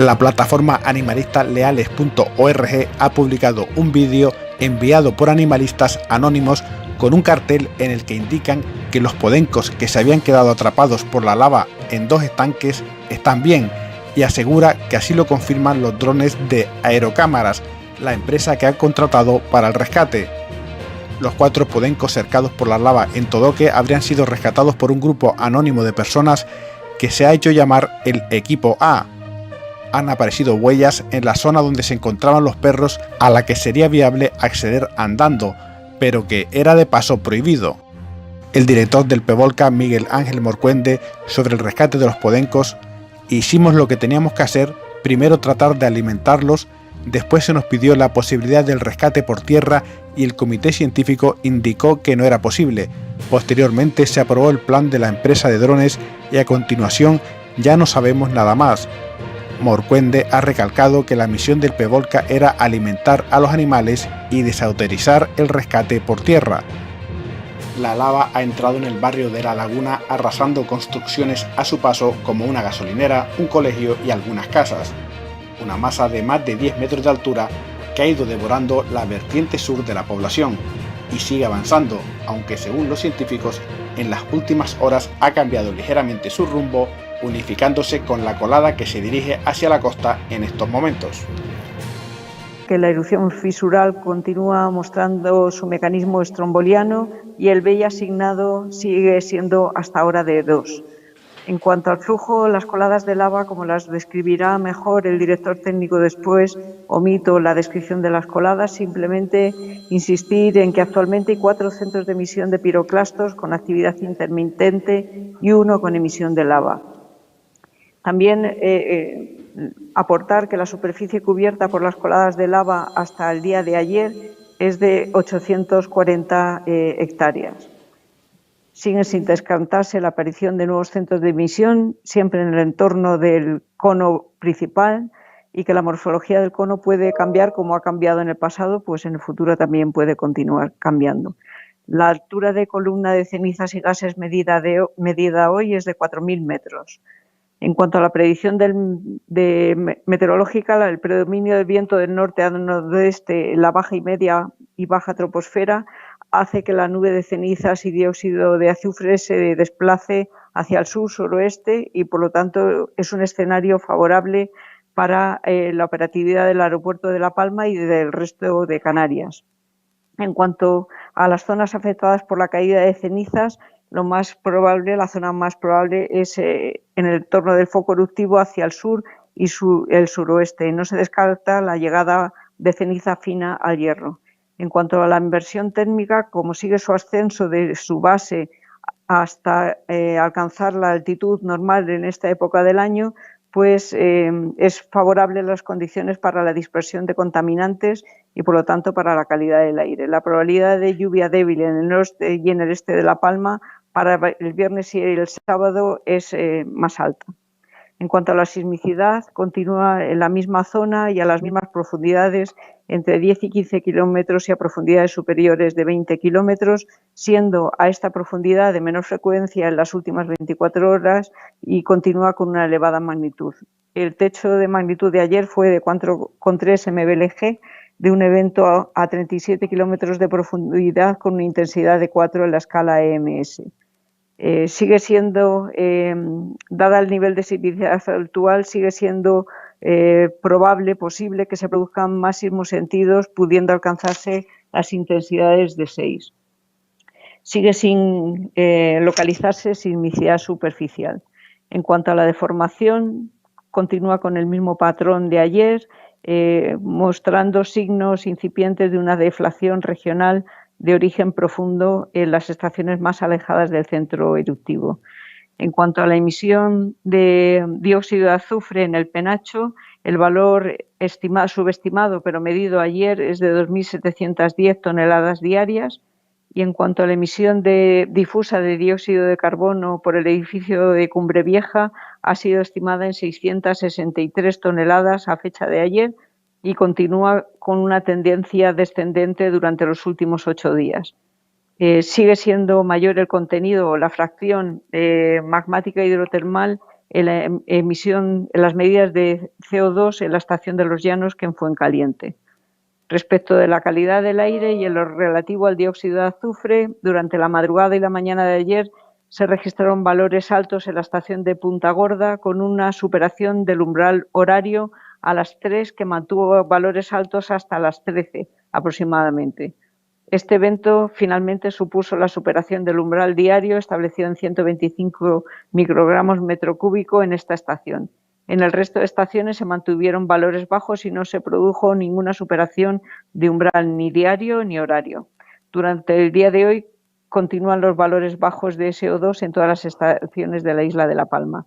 La plataforma animalista leales.org ha publicado un vídeo enviado por animalistas anónimos con un cartel en el que indican que los podencos que se habían quedado atrapados por la lava en 2 estanques están bien, y asegura que así lo confirman los drones de Aerocámaras, la empresa que ha contratado para el rescate. Los 4 podencos cercados por la lava en Todoque habrían sido rescatados por un grupo anónimo de personas que se ha hecho llamar el Equipo A. Han aparecido huellas en la zona donde se encontraban los perros, a la que sería viable acceder andando, pero que era de paso prohibido. El director del PEVOLCA, Miguel Ángel Morcuende, sobre el rescate de los podencos: hicimos lo que teníamos que hacer, primero tratar de alimentarlos, después se nos pidió la posibilidad del rescate por tierra y el comité científico indicó que no era posible. Posteriormente se aprobó el plan de la empresa de drones y a continuación ya no sabemos nada más. Morcuende ha recalcado que la misión del PEVOLCA era alimentar a los animales y desautorizar el rescate por tierra. La lava ha entrado en el barrio de La Laguna, arrasando construcciones a su paso como una gasolinera, un colegio y algunas casas. Una masa de más de 10 metros de altura que ha ido devorando la vertiente sur de la población y sigue avanzando, aunque según los científicos en las últimas horas ha cambiado ligeramente su rumbo, unificándose con la colada que se dirige hacia la costa en estos momentos. Que la erupción fisural continúa mostrando su mecanismo estromboliano y el BEI asignado sigue siendo hasta ahora de 2. En cuanto al flujo, las coladas de lava, como las describirá mejor el director técnico después, omito la descripción de las coladas, simplemente insistir en que actualmente hay 4 centros de emisión de piroclastos con actividad intermitente y 1 con emisión de lava. También aportar que la superficie cubierta por las coladas de lava hasta el día de ayer es de 840 hectáreas. Sigue sin descartarse la aparición de nuevos centros de emisión, siempre en el entorno del cono principal, y que la morfología del cono puede cambiar como ha cambiado en el pasado, pues en el futuro también puede continuar cambiando. La altura de columna de cenizas y gases medida hoy es de 4.000 metros. En cuanto a la predicción meteorológica, el predominio del viento del norte a nordeste, la baja y media y baja troposfera, hace que la nube de cenizas y dióxido de azufre se desplace hacia el sur-suroeste y, por lo tanto, es un escenario favorable para la operatividad del aeropuerto de La Palma y del resto de Canarias. En cuanto a las zonas afectadas por la caída de cenizas, la zona más probable es en el entorno del foco eruptivo hacia el sur y el suroeste. No se descarta la llegada de ceniza fina al hierro. En cuanto a la inversión térmica, como sigue su ascenso de su base hasta alcanzar la altitud normal en esta época del año, pues es favorable las condiciones para la dispersión de contaminantes y, por lo tanto, para la calidad del aire. La probabilidad de lluvia débil en el norte y en el este de La Palma para el viernes y el sábado es más alta. En cuanto a la sismicidad, continúa en la misma zona y a las mismas profundidades, entre 10 y 15 kilómetros y a profundidades superiores de 20 kilómetros, siendo a esta profundidad de menor frecuencia en las últimas 24 horas y continúa con una elevada magnitud. El techo de magnitud de ayer fue de 4,3 MBLG, de un evento a 37 kilómetros de profundidad con una intensidad de 4 en la escala EMS. Sigue siendo, dada el nivel de sismicidad actual, sigue siendo posible que se produzcan más sismos sentidos, pudiendo alcanzarse las intensidades de 6. Sigue sin localizarse sismicidad superficial. En cuanto a la deformación, continúa con el mismo patrón de ayer, mostrando signos incipientes de una deflación regional de origen profundo en las estaciones más alejadas del centro eruptivo. En cuanto a la emisión de dióxido de azufre en el penacho, el valor subestimado pero medido ayer es de 2.710 toneladas diarias, y en cuanto a la emisión difusa de dióxido de carbono por el edificio de Cumbre Vieja, ha sido estimada en 663 toneladas a fecha de ayer, y continúa con una tendencia descendente durante los últimos 8 días. Sigue siendo mayor el contenido o la fracción magmática hidrotermal en la emisión, en las medidas de CO2 en la estación de Los Llanos que en Fuencaliente. Respecto de la calidad del aire y en lo relativo al dióxido de azufre, durante la madrugada y la mañana de ayer se registraron valores altos en la estación de Punta Gorda, con una superación del umbral horario a las 3, que mantuvo valores altos hasta las 13 aproximadamente. Este evento finalmente supuso la superación del umbral diario establecido en 125 microgramos metro cúbico en esta estación. En el resto de estaciones se mantuvieron valores bajos y no se produjo ninguna superación de umbral ni diario ni horario. Durante el día de hoy continúan los valores bajos de SO2 en todas las estaciones de la isla de La Palma.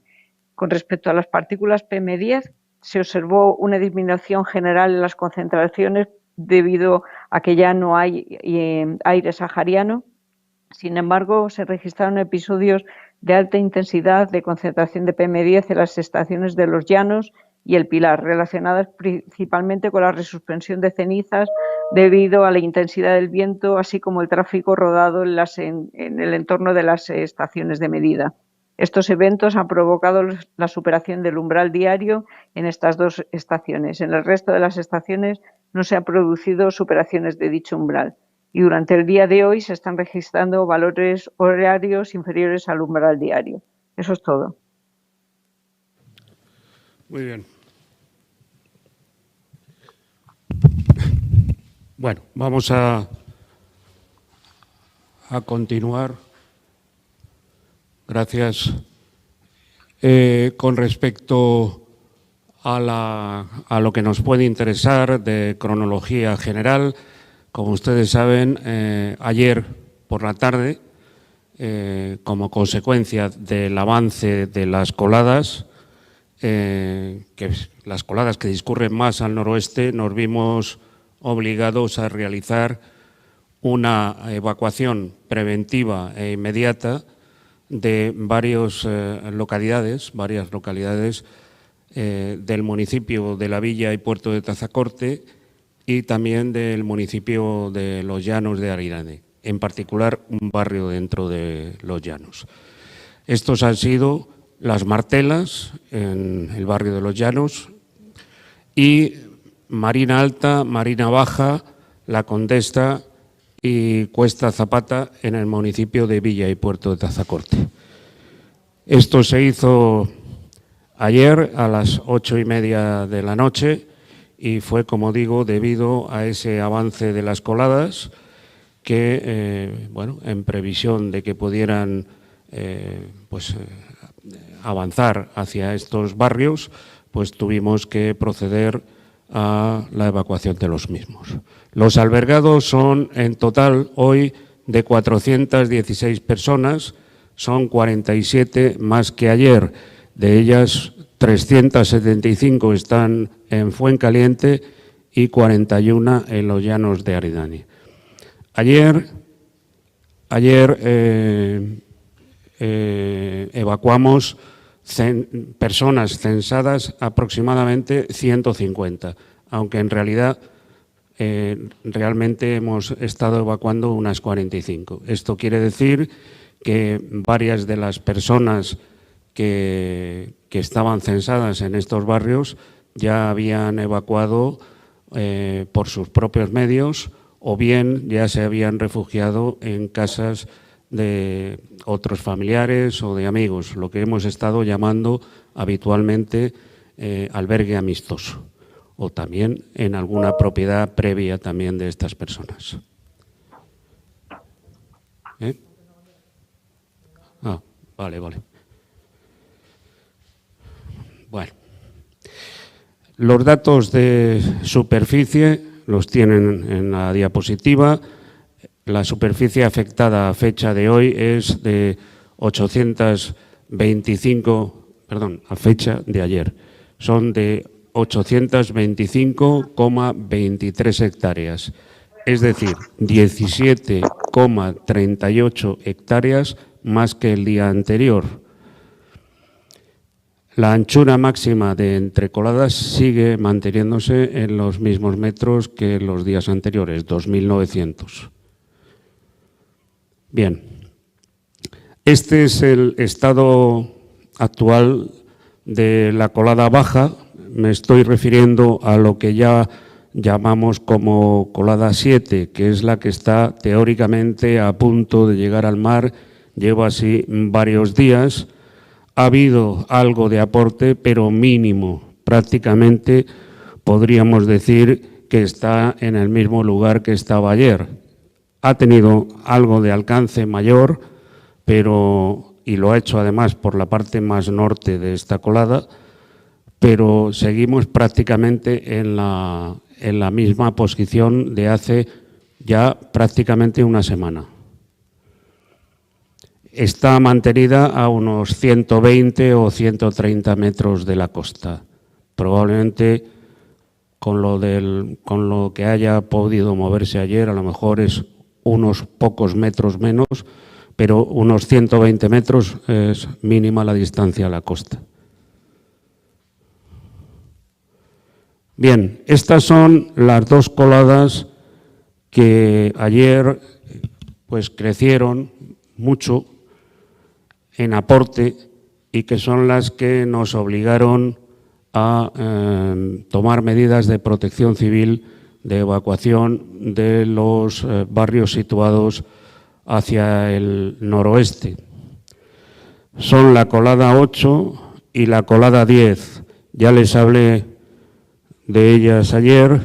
Con respecto a las partículas PM10, se observó una disminución general en las concentraciones debido a que ya no hay aire sahariano. Sin embargo, se registraron episodios de alta intensidad de concentración de PM10 en las estaciones de Los Llanos y El Pilar, relacionadas principalmente con la resuspensión de cenizas debido a la intensidad del viento, así como el tráfico rodado en el entorno de las estaciones de medida. Estos eventos han provocado la superación del umbral diario en estas dos estaciones. En el resto de las estaciones no se han producido superaciones de dicho umbral. Y durante el día de hoy se están registrando valores horarios inferiores al umbral diario. Eso es todo. Muy bien. Bueno, vamos a continuar. Gracias. Con respecto a lo que nos puede interesar de cronología general, como ustedes saben, ayer por la tarde, como consecuencia del avance de las coladas, las coladas que discurren más al noroeste, nos vimos obligados a realizar una evacuación preventiva e inmediata de varias localidades del municipio de La Villa y Puerto de Tazacorte y también del municipio de Los Llanos de Aridane, en particular un barrio dentro de Los Llanos. Estos han sido Las Martelas, en el barrio de Los Llanos, y Marina Alta, Marina Baja, La Condesta y Cuesta Zapata, en el municipio de Villa y Puerto de Tazacorte. Esto se hizo ayer a las 8:30 de la noche y fue, como digo, debido a ese avance de las coladas que, bueno, en previsión de que pudieran avanzar hacia estos barrios, pues tuvimos que proceder a la evacuación de los mismos. Los albergados son en total hoy de 416 personas, son 47 más que ayer. De ellas, 375 están en Fuencaliente y 41 en Los Llanos de Aridane. Ayer evacuamos personas censadas aproximadamente 150, aunque en realidad realmente hemos estado evacuando unas 45. Esto quiere decir que varias de las personas que estaban censadas en estos barrios ya habían evacuado por sus propios medios o bien ya se habían refugiado en casas de otros familiares o de amigos, lo que hemos estado llamando habitualmente albergue amistoso, o también en alguna propiedad previa también de estas personas. Vale. Bueno, los datos de superficie los tienen en la diapositiva. La superficie afectada a fecha de hoy es de 825, perdón, a fecha de ayer, son de 825,23 hectáreas, es decir, 17,38 hectáreas más que el día anterior. La anchura máxima de entrecoladas sigue manteniéndose en los mismos metros que los días anteriores, 2.900. Bien, este es el estado actual de la colada baja, me estoy refiriendo a lo que ya llamamos como colada 7, que es la que está teóricamente a punto de llegar al mar, lleva así varios días. Ha habido algo de aporte, pero mínimo. Prácticamente podríamos decir que está en el mismo lugar que estaba ayer. Ha tenido algo de alcance mayor, y lo ha hecho además por la parte más norte de esta colada, pero seguimos prácticamente en la misma posición de hace ya prácticamente una semana. Está mantenida a unos 120 o 130 metros de la costa. Probablemente con lo que haya podido moverse ayer, a lo mejor es unos pocos metros menos, pero unos 120 metros es mínima la distancia a la costa. Bien, estas son las dos coladas que ayer pues crecieron mucho en aporte y que son las que nos obligaron a tomar medidas de protección civil, de evacuación de los barrios situados hacia el noroeste. Son la colada 8 y la colada 10. Ya les hablé de ellas ayer.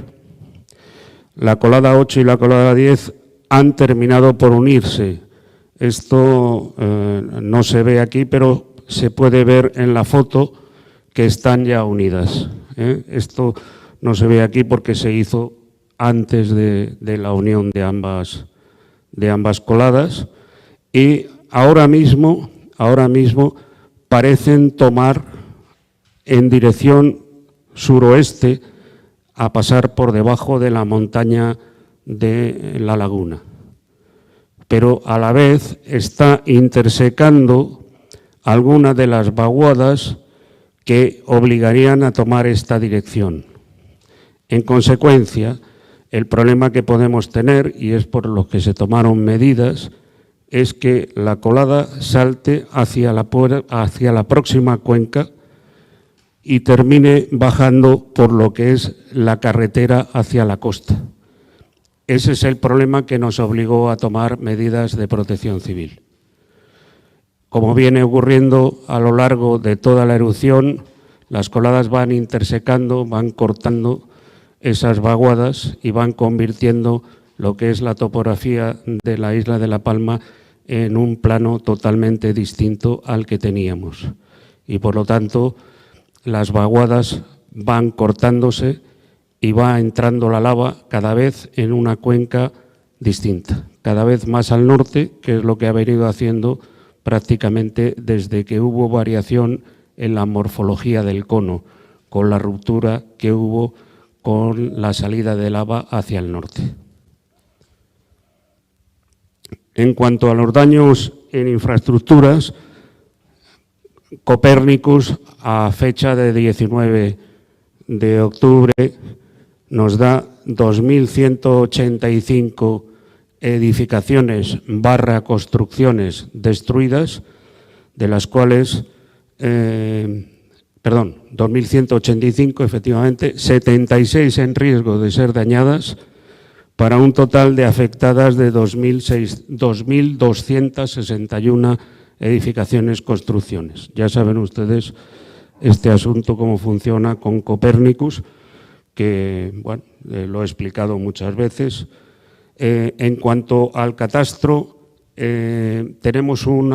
La colada 8 y la colada 10 han terminado por unirse. Esto no se ve aquí, pero se puede ver en la foto que están ya unidas. Esto no se ve aquí porque se hizo antes de la unión de ambas coladas, y ahora mismo parecen tomar en dirección suroeste a pasar por debajo de la montaña de la laguna. Pero a la vez está intersecando algunas de las vaguadas que obligarían a tomar esta dirección. En consecuencia, el problema que podemos tener, y es por lo que se tomaron medidas, es que la colada salte hacia la próxima cuenca y termine bajando por lo que es la carretera hacia la costa. Ese es el problema que nos obligó a tomar medidas de protección civil. Como viene ocurriendo a lo largo de toda la erupción, las coladas van intersecando, van cortando esas vaguadas y van convirtiendo lo que es la topografía de la isla de La Palma en un plano totalmente distinto al que teníamos. Y por lo tanto, las vaguadas van cortándose y va entrando la lava cada vez en una cuenca distinta, cada vez más al norte, que es lo que ha venido haciendo prácticamente desde que hubo variación en la morfología del cono, con la ruptura que hubo con la salida de lava hacia el norte. En cuanto a los daños en infraestructuras, Copernicus, a fecha de 19 de octubre, nos da 2.185 edificaciones / construcciones destruidas, de las cuales, 2.185 efectivamente, 76 en riesgo de ser dañadas, para un total de afectadas de 2.261 edificaciones, construcciones. Ya saben ustedes este asunto, cómo funciona con Copernicus, que bueno, lo he explicado muchas veces. En cuanto al catastro, tenemos un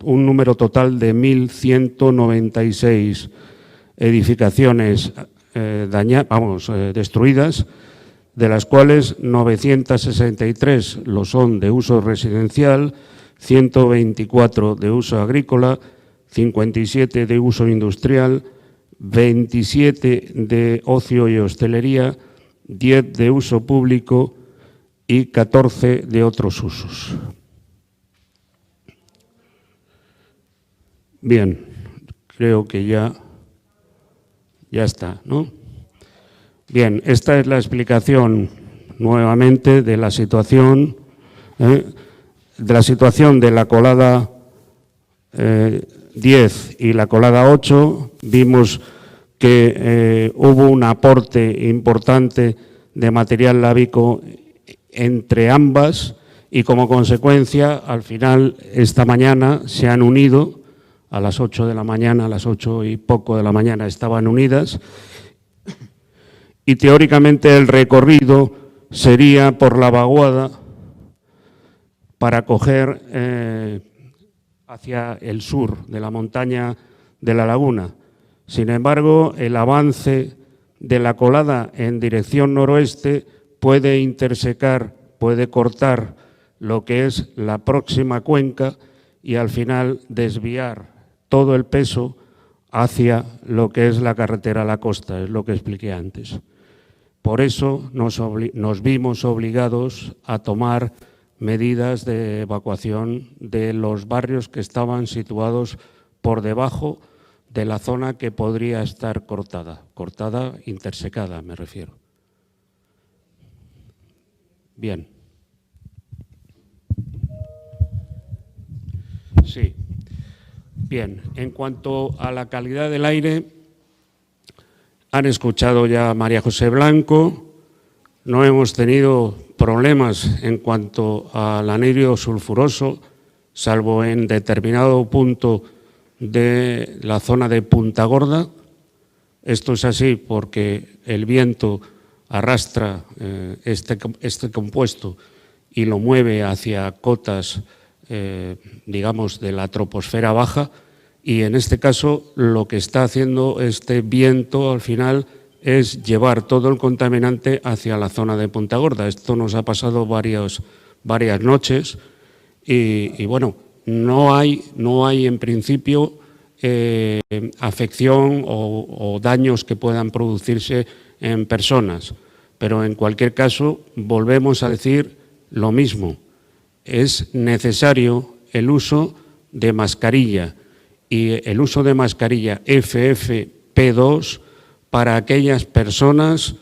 número total de 1.196 edificaciones destruidas, de las cuales 963 lo son de uso residencial, 124 de uso agrícola, 57 de uso industrial, 27 de ocio y hostelería, 10 de uso público y 14 de otros usos. Bien, creo que ya está, ¿no? Bien, esta es la explicación nuevamente de la situación, de la colada 10 y la colada 8 vimos que hubo un aporte importante de material lábico entre ambas y como consecuencia al final esta mañana se han unido a las 8 de la mañana, a las 8 y poco de la mañana estaban unidas y teóricamente el recorrido sería por la vaguada para coger hacia el sur de la montaña de la laguna. Sin embargo, el avance de la colada en dirección noroeste puede intersecar, puede cortar lo que es la próxima cuenca y al final desviar todo el peso hacia lo que es la carretera a la costa, es lo que expliqué antes. Por eso nos vimos obligados a tomar medidas de evacuación de los barrios que estaban situados por debajo de la zona que podría estar cortada, intersecada me refiero. Bien. Sí. Bien, en cuanto a la calidad del aire, han escuchado ya a María José Blanco, no hemos tenido problemas en cuanto al anhídrido sulfuroso, salvo en determinado punto de la zona de Punta Gorda. Esto es así porque el viento arrastra este compuesto y lo mueve hacia cotas, digamos, de la troposfera baja, y en este caso lo que está haciendo este viento al final es llevar todo el contaminante hacia la zona de Punta Gorda. Esto nos ha pasado varias noches y bueno, no hay en principio afección o daños que puedan producirse en personas, pero en cualquier caso volvemos a decir lo mismo. Es necesario el uso de mascarilla y el uso de mascarilla FFP2 para aquellas personas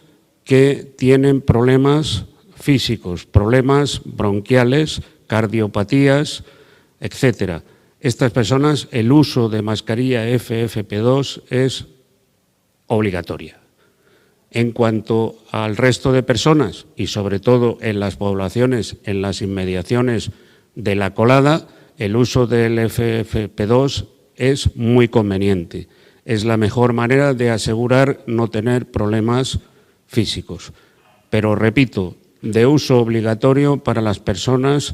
que tienen problemas físicos, problemas bronquiales, cardiopatías, etcétera. Estas personas, el uso de mascarilla FFP2 es obligatoria. En cuanto al resto de personas, y sobre todo en las poblaciones, en las inmediaciones de la colada, el uso del FFP2 es muy conveniente. Es la mejor manera de asegurar no tener problemas físicos. Pero, repito, de uso obligatorio para las personas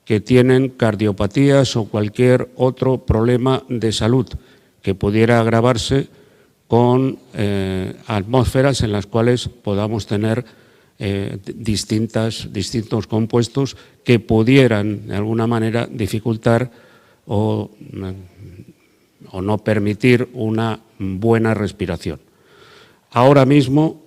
que tienen cardiopatías o cualquier otro problema de salud que pudiera agravarse con atmósferas en las cuales podamos tener distintos compuestos que pudieran de alguna manera dificultar o no permitir una buena respiración. Ahora mismo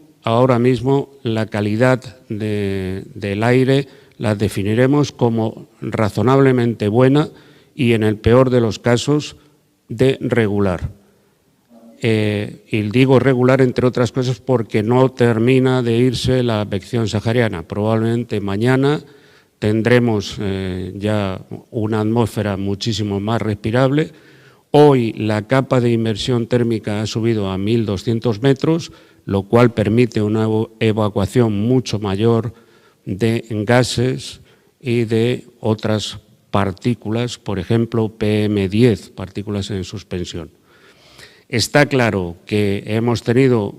la calidad del aire la definiremos como razonablemente buena y en el peor de los casos de regular. Y digo regular entre otras cosas porque no termina de irse la advección sahariana. Probablemente mañana tendremos ya una atmósfera muchísimo más respirable. Hoy la capa de inmersión térmica ha subido a 1.200 metros, lo cual permite una evacuación mucho mayor de gases y de otras partículas, por ejemplo PM10, partículas en suspensión. Está claro que hemos tenido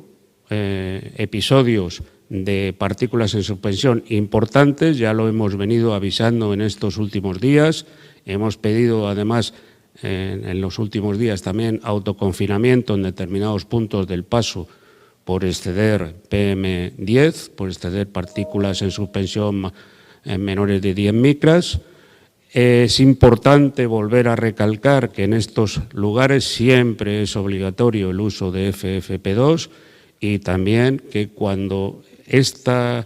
episodios de partículas en suspensión importantes, ya lo hemos venido avisando en estos últimos días. Hemos pedido además en los últimos días también autoconfinamiento en determinados puntos del paso por exceder PM10, por exceder partículas en suspensión menores de 10 micras. Es importante volver a recalcar que en estos lugares siempre es obligatorio el uso de FFP2 y también que cuando esta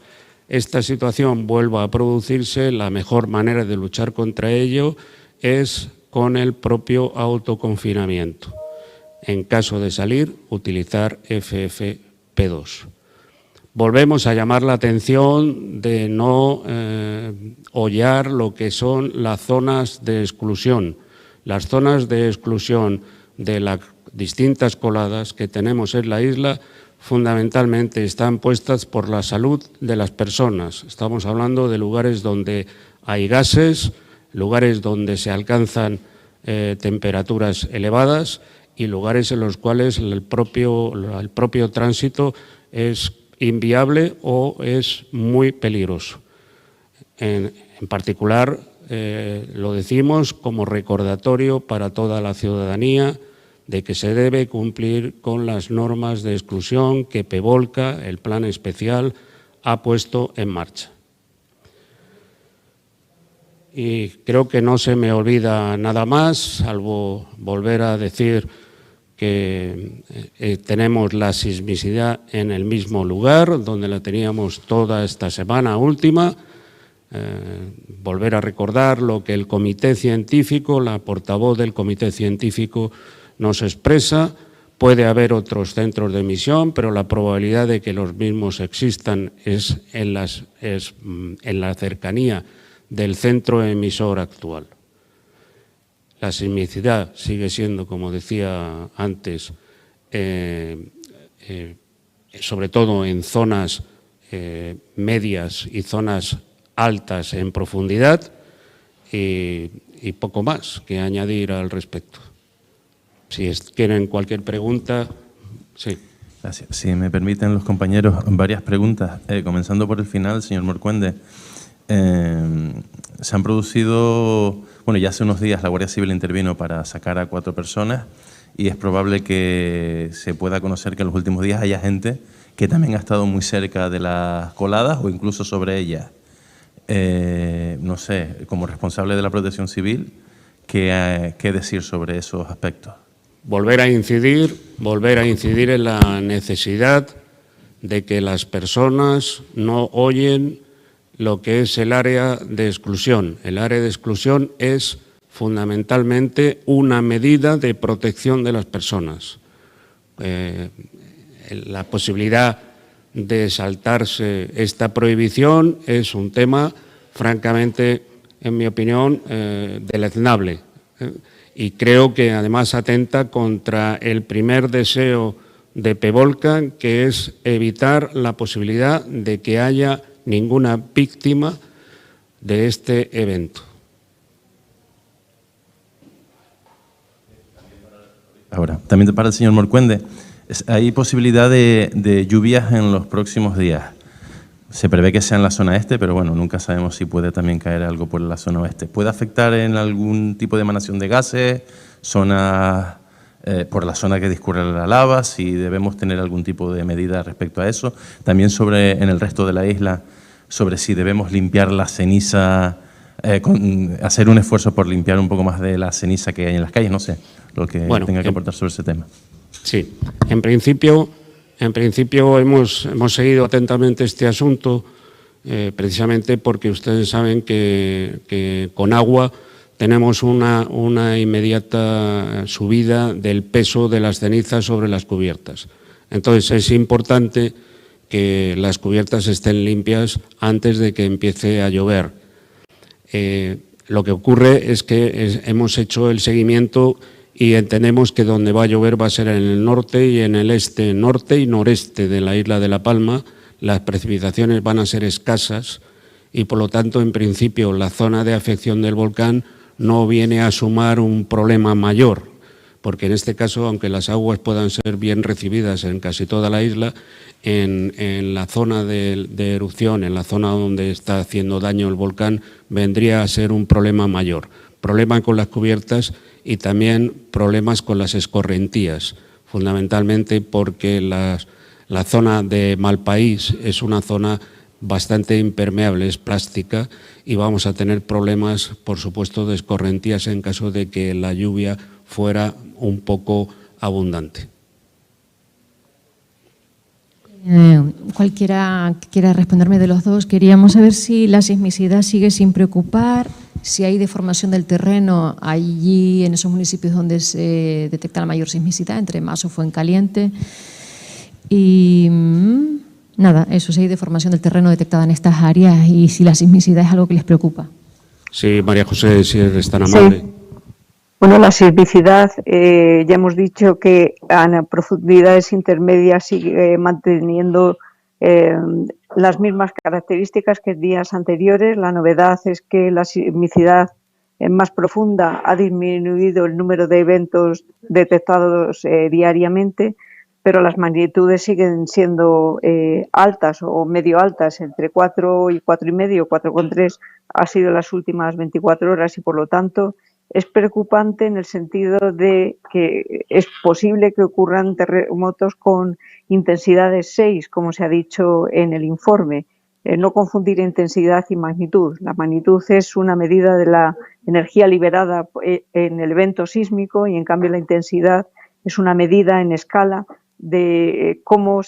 situación vuelva a producirse, la mejor manera de luchar contra ello es con el propio autoconfinamiento. En caso de salir, utilizar FFP2. Volvemos a llamar la atención de no hollar lo que son las zonas de exclusión. Las zonas de exclusión de las distintas coladas que tenemos en la isla fundamentalmente están puestas por la salud de las personas. Estamos hablando de lugares donde hay gases, lugares donde se alcanzan temperaturas elevadas y lugares en los cuales el propio tránsito es inviable o es muy peligroso. En particular, lo decimos como recordatorio para toda la ciudadanía de que se debe cumplir con las normas de exclusión que PEVOLCA, el plan especial, ha puesto en marcha. Y creo que no se me olvida nada más, salvo volver a decir que tenemos la sismicidad en el mismo lugar donde la teníamos toda esta semana última. Volver a recordar lo que el comité científico, la portavoz del comité científico nos expresa. Puede haber otros centros de emisión, pero la probabilidad de que los mismos existan es en la cercanía del centro emisor actual. La sismicidad sigue siendo, como decía antes, sobre todo en zonas medias y zonas altas en profundidad, y poco más que añadir al respecto. Si quieren cualquier pregunta, sí. Gracias. Si me permiten los compañeros, varias preguntas. Comenzando por el final, señor Morcuende. Se han producido, bueno, ya hace unos días la Guardia Civil intervino para sacar a 4 personas y es probable que se pueda conocer que en los últimos días haya gente que también ha estado muy cerca de las coladas o incluso sobre ellas. No sé, como responsable de la Protección Civil, ¿qué decir sobre esos aspectos? Volver a incidir en la necesidad de que las personas no oyen lo que es el área de exclusión. El área de exclusión es fundamentalmente una medida de protección de las personas. La posibilidad de saltarse esta prohibición es un tema francamente, en mi opinión, deleznable. Y creo que además atenta contra el primer deseo de PEVOLCA, que es evitar la posibilidad de que haya ninguna víctima de este evento. Ahora, también para el señor Morcuende, ¿hay posibilidad de lluvias en los próximos días? Se prevé que sea en la zona este, pero bueno, nunca sabemos si puede también caer algo por la zona oeste. ¿Puede afectar en algún tipo de emanación de gases, zonas, por la zona que discurre la lava, si debemos tener algún tipo de medida respecto a eso? También en el resto de la isla, sobre si debemos limpiar la ceniza, hacer un esfuerzo por limpiar un poco más de la ceniza que hay en las calles, no sé, lo que tenga que aportar sobre ese tema. Sí, en principio hemos seguido atentamente este asunto, precisamente porque ustedes saben que con agua tenemos una inmediata subida del peso de las cenizas sobre las cubiertas. Entonces es importante que las cubiertas estén limpias antes de que empiece a llover. Lo que ocurre es que hemos hecho el seguimiento y entendemos que donde va a llover va a ser en el norte y en el este, norte y noreste de la isla de La Palma. Las precipitaciones van a ser escasas y, por lo tanto, en principio, la zona de afección del volcán no viene a sumar un problema mayor, porque en este caso, aunque las aguas puedan ser bien recibidas en casi toda la isla, en la zona de erupción, en la zona donde está haciendo daño el volcán, vendría a ser un problema mayor. Problema con las cubiertas y también problemas con las escorrentías, fundamentalmente porque la zona de Malpaís es una zona bastante impermeable, es plástica, y vamos a tener problemas, por supuesto, de escorrentías en caso de que la lluvia fuera un poco abundante. Cualquiera que quiera responderme de los dos, queríamos saber si la sismicidad sigue sin preocupar, si hay deformación del terreno allí en esos municipios donde se detecta la mayor sismicidad, entre Mazo, Fuencaliente. Y nada, eso, si hay deformación del terreno detectada en estas áreas y si la sismicidad es algo que les preocupa. Sí, María José, si eres tan amable. Bueno, la sismicidad, ya hemos dicho que a profundidades intermedias sigue manteniendo las mismas características que días anteriores. La novedad es que la sismicidad más profunda ha disminuido el número de eventos detectados diariamente, pero las magnitudes siguen siendo altas o medio altas, entre 4 y 4,5, 4,3 ha sido las últimas 24 horas y por lo tanto es preocupante en el sentido de que es posible que ocurran terremotos con intensidades 6, como se ha dicho en el informe. No confundir intensidad y magnitud. La magnitud es una medida de la energía liberada en el evento sísmico y en cambio la intensidad es una medida en escala de cómo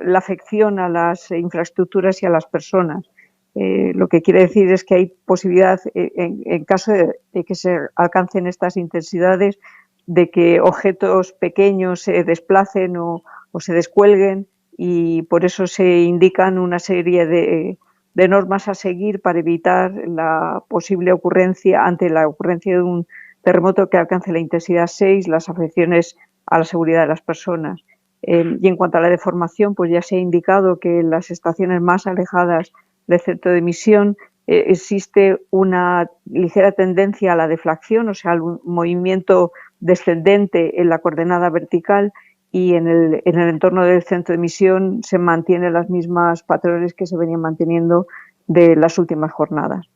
la afección a las infraestructuras y a las personas. Lo que quiere decir es que hay posibilidad, en caso de que se alcancen estas intensidades, de que objetos pequeños se desplacen o se descuelguen, y por eso se indican una serie de normas a seguir para evitar la posible ocurrencia, ante la ocurrencia de un terremoto que alcance la intensidad 6, las afecciones a la seguridad de las personas. Y en cuanto a la deformación, pues ya se ha indicado que en las estaciones más alejadas del centro de emisión existe una ligera tendencia a la deflación, o sea, un movimiento descendente en la coordenada vertical, y en el entorno del centro de emisión se mantienen las mismas patrones que se venían manteniendo de las últimas jornadas.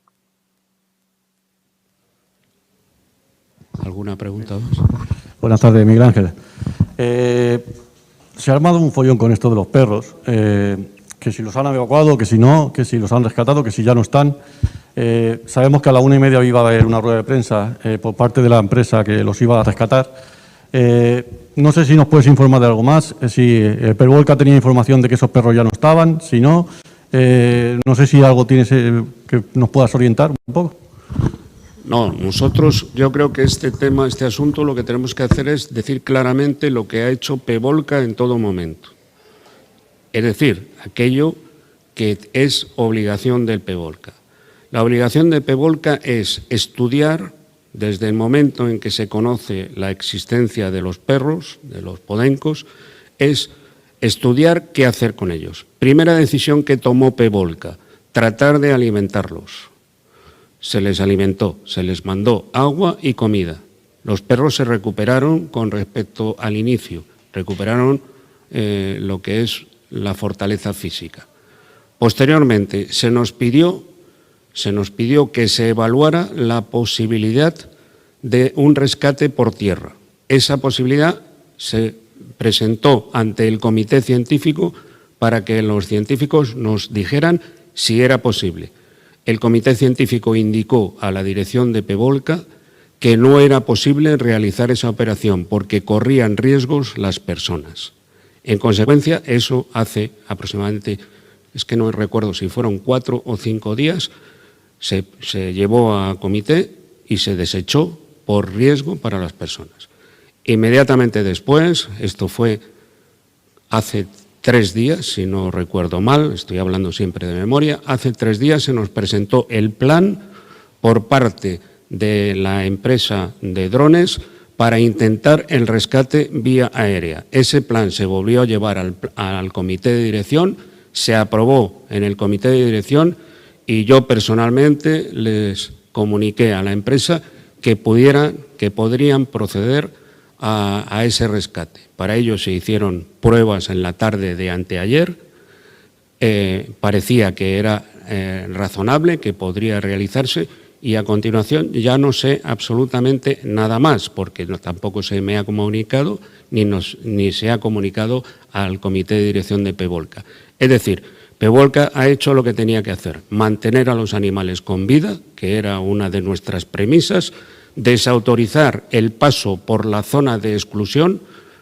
¿Alguna pregunta más? Buenas tardes, Miguel Ángel. Se ha armado un follón con esto de los perros, que si los han evacuado, que si no, que si los han rescatado, que si ya no están. Sabemos que a la 1:30 iba a haber una rueda de prensa por parte de la empresa que los iba a rescatar. No sé si nos puedes informar de algo más, si Pervolca tenía información de que esos perros ya no estaban, si no. No sé si algo tienes que nos puedas orientar un poco. No, nosotros, yo creo que este asunto, lo que tenemos que hacer es decir claramente lo que ha hecho Pevolca en todo momento. Es decir, aquello que es obligación del Pevolca. La obligación de Pevolca es estudiar, desde el momento en que se conoce la existencia de los perros, de los podencos, es estudiar qué hacer con ellos. Primera decisión que tomó Pevolca, tratar de alimentarlos. Se les alimentó, se les mandó agua y comida. Los perros se recuperaron con respecto al inicio, recuperaron lo que es la fortaleza física. Posteriormente se nos pidió que se evaluara la posibilidad de un rescate por tierra. Esa posibilidad se presentó ante el comité científico para que los científicos nos dijeran si era posible. El comité científico indicó a la dirección de Pevolca que no era posible realizar esa operación porque corrían riesgos las personas. En consecuencia, eso hace aproximadamente, es que no recuerdo si fueron 4 o 5 días, se llevó a comité y se desechó por riesgo para las personas. Inmediatamente después, esto fue hace 3 días, si no recuerdo mal, estoy hablando siempre de memoria, hace 3 días se nos presentó el plan por parte de la empresa de drones para intentar el rescate vía aérea. Ese plan se volvió a llevar al comité de dirección, se aprobó en el comité de dirección y yo personalmente les comuniqué a la empresa que podrían proceder a ese rescate. Para ello se hicieron pruebas en la tarde de anteayer, parecía que era razonable, que podría realizarse, y a continuación ya no sé absolutamente nada más, porque tampoco se me ha comunicado ni se ha comunicado al comité de dirección de Pevolca. Es decir, Pevolca ha hecho lo que tenía que hacer, mantener a los animales con vida, que era una de nuestras premisas, desautorizar el paso por la zona de exclusión,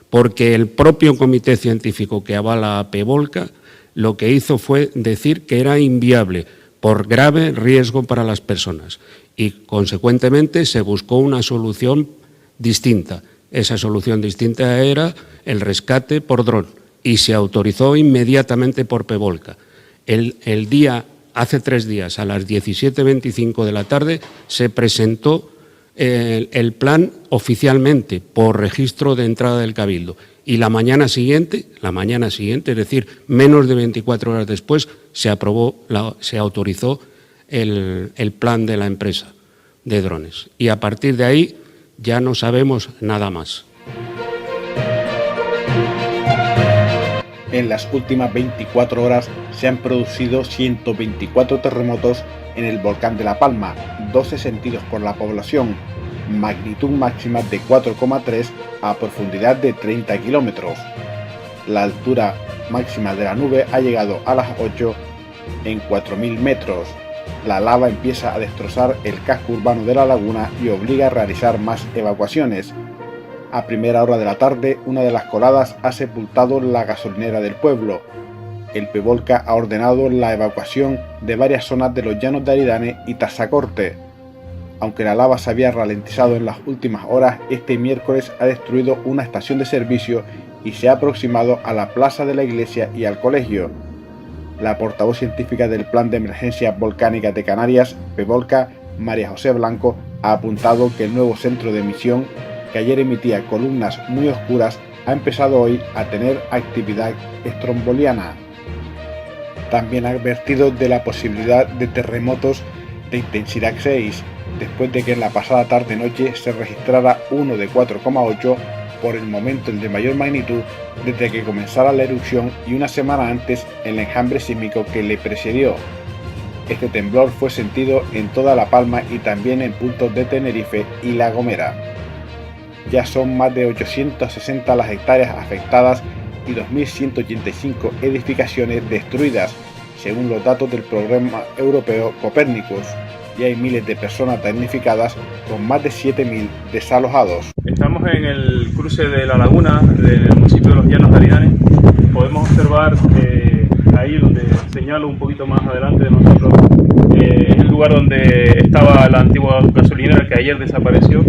porque el propio comité científico que avala a Pevolca lo que hizo fue decir que era inviable por grave riesgo para las personas y, consecuentemente, se buscó una solución distinta. Esa solución distinta era el rescate por dron y se autorizó inmediatamente por Pevolca. Hace 3 días, a las 17:25 de la tarde, se presentó el plan oficialmente por registro de entrada del Cabildo. Y la mañana siguiente, es decir, menos de 24 horas después, se autorizó el plan de la empresa de drones. Y a partir de ahí ya no sabemos nada más. En las últimas 24 horas se han producido 124 terremotos en el volcán de La Palma, 12 sentidos por la población, magnitud máxima de 4,3 a profundidad de 30 kilómetros. La altura máxima de la nube ha llegado a las 8 en 4.000 metros. La lava empieza a destrozar el casco urbano de la laguna y obliga a realizar más evacuaciones. A primera hora de la tarde, una de las coladas ha sepultado la gasolinera del pueblo. El PEVOLCA ha ordenado la evacuación de varias zonas de los llanos de Aridane y Tazacorte. Aunque la lava se había ralentizado en las últimas horas, este miércoles ha destruido una estación de servicio y se ha aproximado a la plaza de la iglesia y al colegio. La portavoz científica del Plan de Emergencia Volcánica de Canarias, PEVOLCA, María José Blanco, ha apuntado que el nuevo centro de emisión, que ayer emitía columnas muy oscuras, ha empezado hoy a tener actividad estromboliana. También ha advertido de la posibilidad de terremotos de intensidad 6, después de que en la pasada tarde-noche se registrara uno de 4,8, por el momento el de mayor magnitud desde que comenzara la erupción y una semana antes el enjambre sísmico que le precedió. Este temblor fue sentido en toda La Palma y también en puntos de Tenerife y La Gomera. Ya son más de 860 las hectáreas afectadas y 2.185 edificaciones destruidas, según los datos del programa europeo Copérnicus, y hay miles de personas damnificadas con más de 7.000 desalojados. Estamos en el cruce de la laguna del municipio de Los Llanos de Aridane. Podemos observar ahí donde señalo un poquito más adelante de nosotros, es el lugar donde estaba la antigua gasolinera que ayer desapareció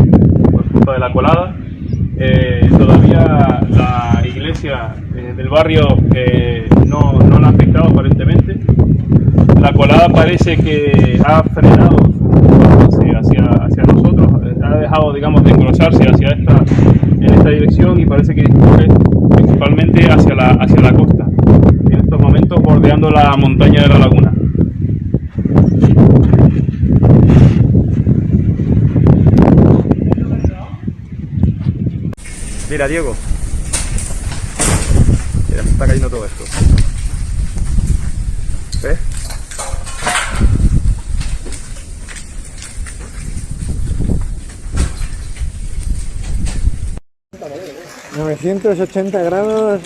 por culpa de la colada. Todavía la iglesia del barrio no la ha afectado aparentemente. La colada parece que ha frenado su avance hacia nosotros, ha dejado, digamos, de engrosarse en esta dirección y parece que discurre principalmente hacia la costa, en estos momentos bordeando la montaña de la laguna. Mira, Diego, mira, se está cayendo todo esto. ¿Ves? ...980 grados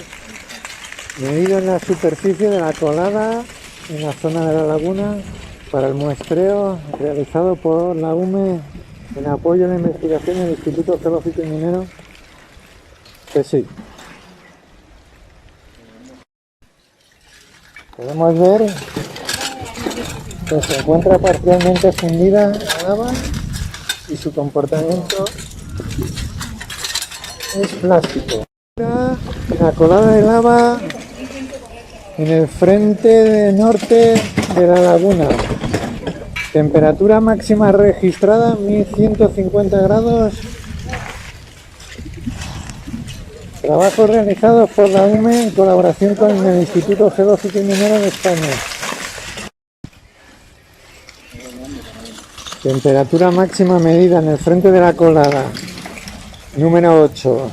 medido en la superficie de la colada en la zona de la laguna para el muestreo realizado por la UME en apoyo a la investigación del Instituto Geológico y Minero CSIC. Podemos ver que se encuentra parcialmente fundida la lava y su comportamiento es plástico. La colada de lava en el frente norte de la laguna. Temperatura máxima registrada 1150 grados. Trabajos realizados por la UME en colaboración con el Instituto Geológico y Minero de España. Temperatura máxima medida en el frente de la colada. Número 8.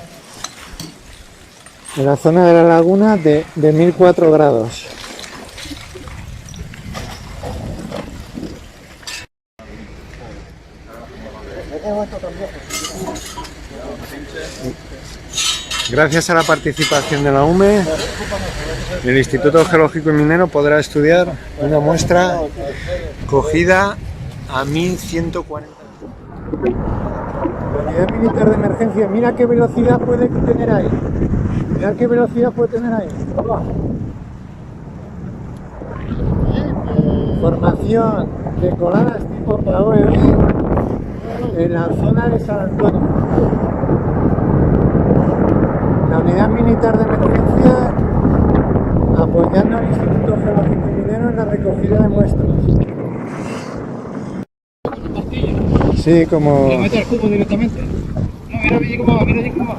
En la zona de la laguna de 1004 grados. Gracias a la participación de la UME, el Instituto Geológico y Minero podrá estudiar una muestra cogida a 1140. La unidad militar de emergencia, mira qué velocidad puede tener ahí. Mira qué velocidad puede tener ahí. Formación de coladas tipo PAOEB en la zona de San Antonio. La unidad militar de emergencia apoyando al Instituto Geológico y Minero en la recogida de muestras. Sí, como... ¿Lo meto al cubo directamente? No, mira allí cómo va, mira allí cómo va.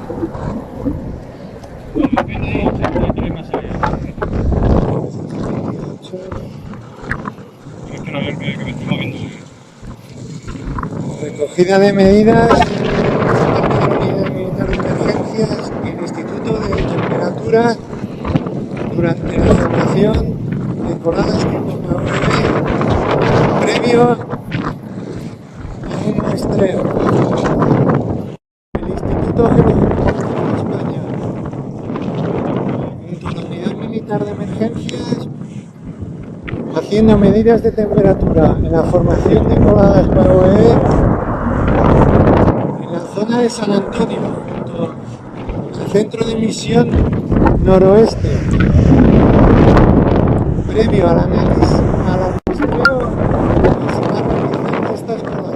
Recogida de medidas por parte de la Unidad Militar de Emergencias y el Instituto de Temperatura durante la formación de coladas tipo PAOV previo a un muestreo. El Instituto Geológico de España, junto a la Unidad Militar de Emergencias, haciendo medidas de temperatura en la formación de coladas PAOV en la zona de San Antonio, junto al centro de emisión noroeste, previo al análisis, al muestreo que se va a realizar de estas coladas.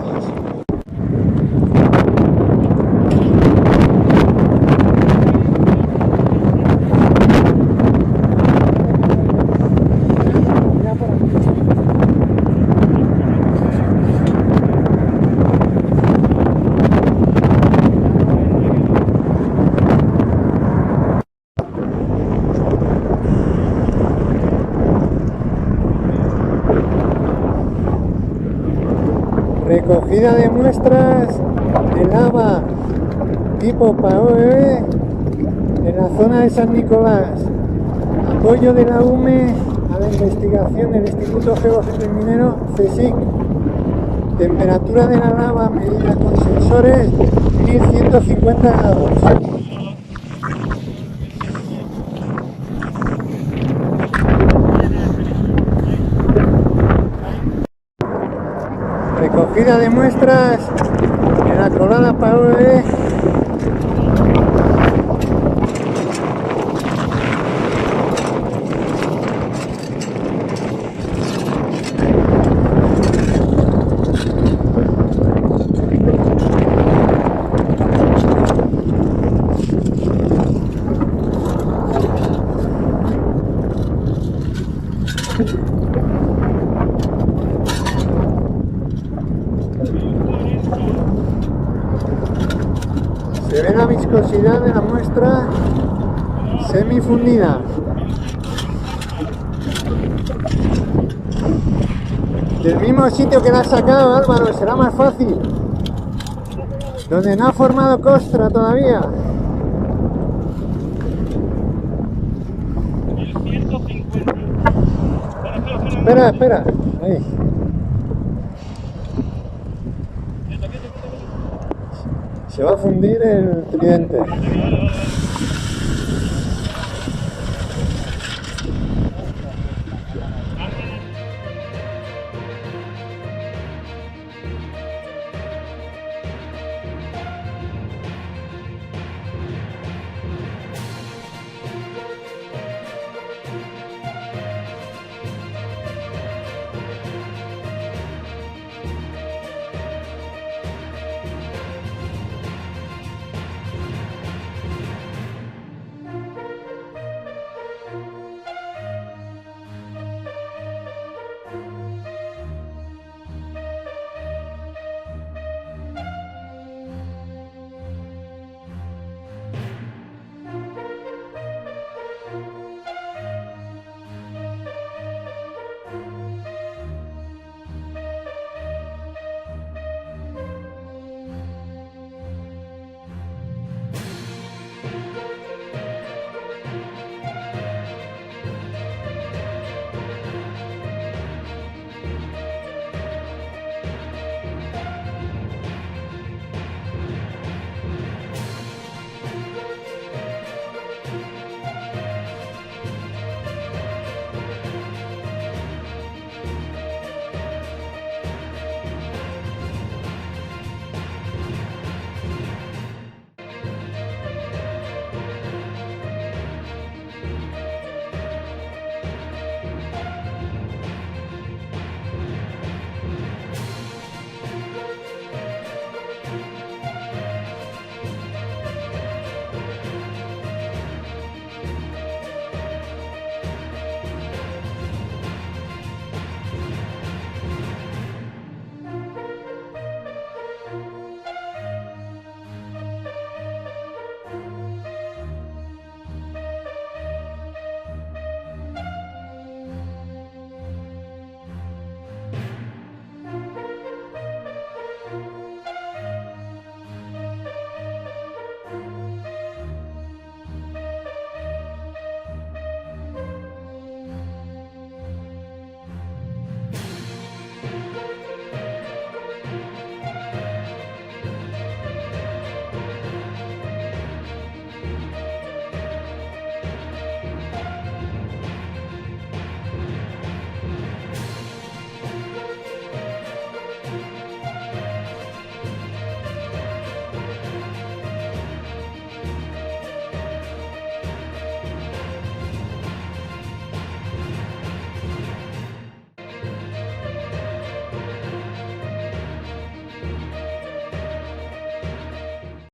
Recogida de muestras de lava tipo PAOV en la zona de San Nicolás. Apoyo de la UME a la investigación del Instituto Geológico y Minero CSIC. Temperatura de la lava medida con sensores 1150 grados. Recogida de muestras en la colada PAOV se ve la viscosidad de la muestra semifundida. Del mismo sitio que la has sacado, Álvaro, será más fácil. Donde no ha formado costra todavía. 1150. Espera. Ahí. Se va a fundir el tridente.